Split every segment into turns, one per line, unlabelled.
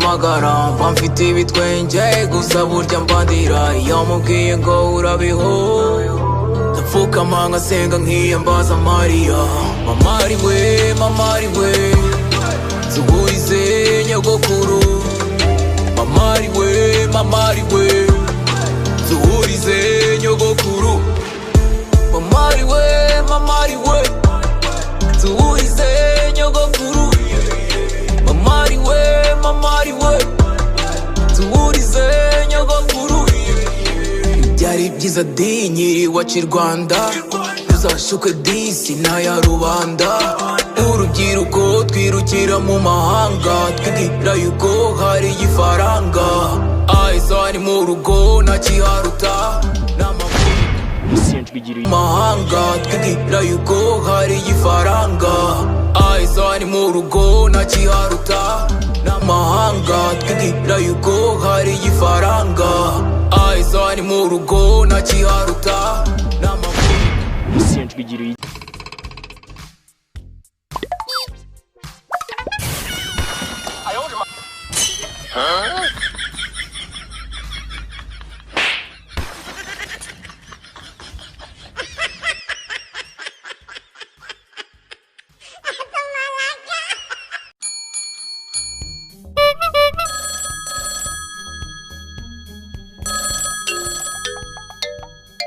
mpamagara mba mfite ibitwenge gusa burya mbandira iyo mubwiye ngo urabiho ndapfukama ngasenga nkiyambaza Mariya mamari we nsuhurize nyogokuru mamari we nsuhurize nyogokuru mamari we nsuhurize nyogokuru mamari we nsuhurize nyogokuru byari byiza di nyiri wacu i Rwanda uzashuke disi n'aya rubanda urubyiruko twirukira mu mahanga twigira yuko hari ifaranga ayizani mu rugo ntakiharuta mahanga twigira yuko hari ifaranga ayizani mu rugo ntakiharuta n'amahanga twigira yuko hari ifaranga ayizani mu rugo ntakiharuta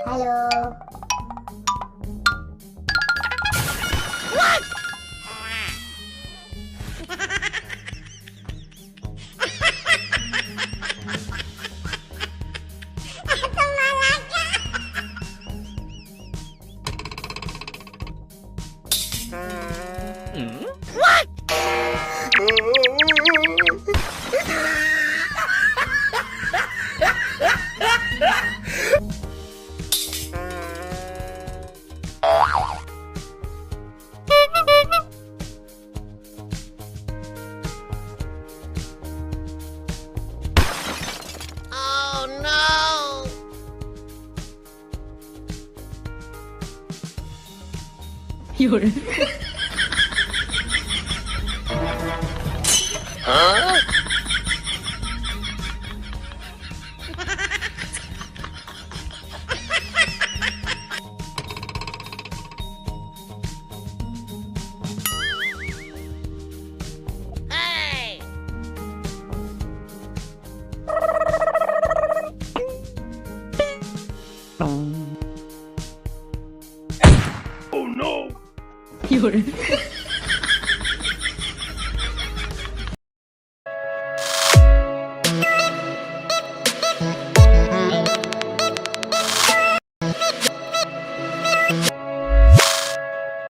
Hello.
What? What? Oh no!
You're
Huh? Hey!
You're